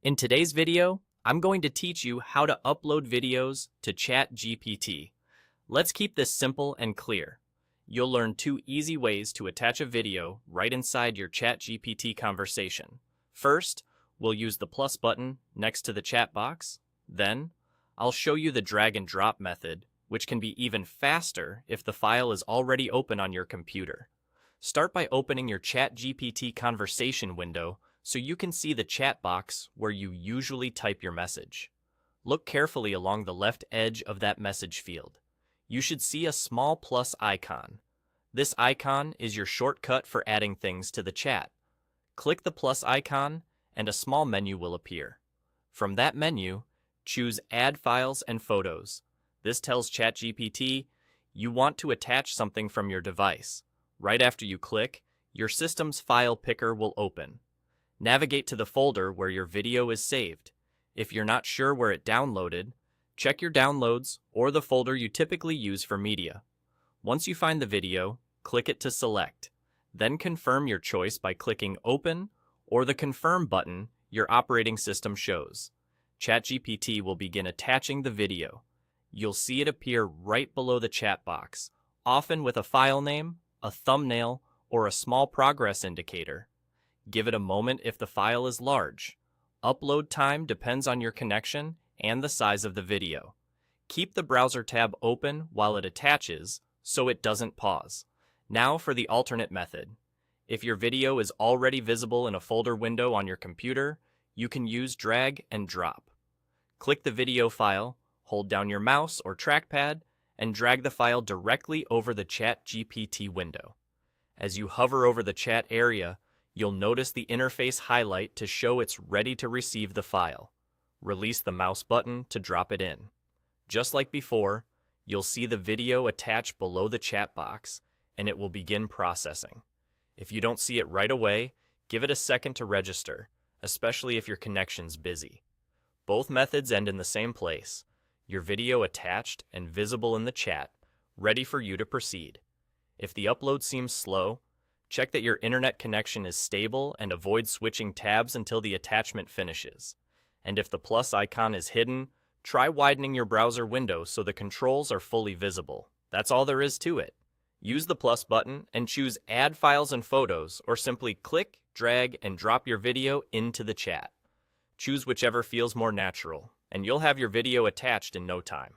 In today's video, I'm going to teach you how to upload videos to ChatGPT. Let's keep this simple and clear. You'll learn two easy ways to attach a video right inside your ChatGPT conversation. First, we'll use the plus button next to the chat box. Then, I'll show you the drag and drop method, which can be even faster if the file is already open on your computer. Start by opening your ChatGPT conversation window so you can see the chat box where you usually type your message. Look carefully along the left edge of that message field. You should see a small plus icon. This icon is your shortcut for adding things to the chat. Click the plus icon and a small menu will appear. From that menu, choose Add Files and Photos. This tells ChatGPT you want to attach something from your device. Right after you click, your system's file picker will open. Navigate to the folder where your video is saved. If you're not sure where it downloaded, check your downloads or the folder you typically use for media. Once you find the video, click it to select. Then confirm your choice by clicking Open or the Confirm button your operating system shows. ChatGPT will begin attaching the video. You'll see it appear right below the chat box, often with a file name, a thumbnail, or a small progress indicator. Give it a moment if the file is large. Upload time depends on your connection and the size of the video. Keep the browser tab open while it attaches so it doesn't pause. Now for the alternate method. If your video is already visible in a folder window on your computer, you can use drag and drop. Click the video file, hold down your mouse or trackpad, and drag the file directly over the ChatGPT window. As you hover over the chat area, you'll notice the interface highlight to show it's ready to receive the file. Release the mouse button to drop it in. Just like before, you'll see the video attach below the chat box, and it will begin processing. If you don't see it right away, give it a second to register, especially if your connection's busy. Both methods end in the same place, your video attached and visible in the chat, ready for you to proceed. If the upload seems slow, check that your internet connection is stable and avoid switching tabs until the attachment finishes. And if the plus icon is hidden, try widening your browser window so the controls are fully visible. That's all there is to it. Use the plus button and choose Add Files and Photos, or simply click, drag, and drop your video into the chat. Choose whichever feels more natural, and you'll have your video attached in no time.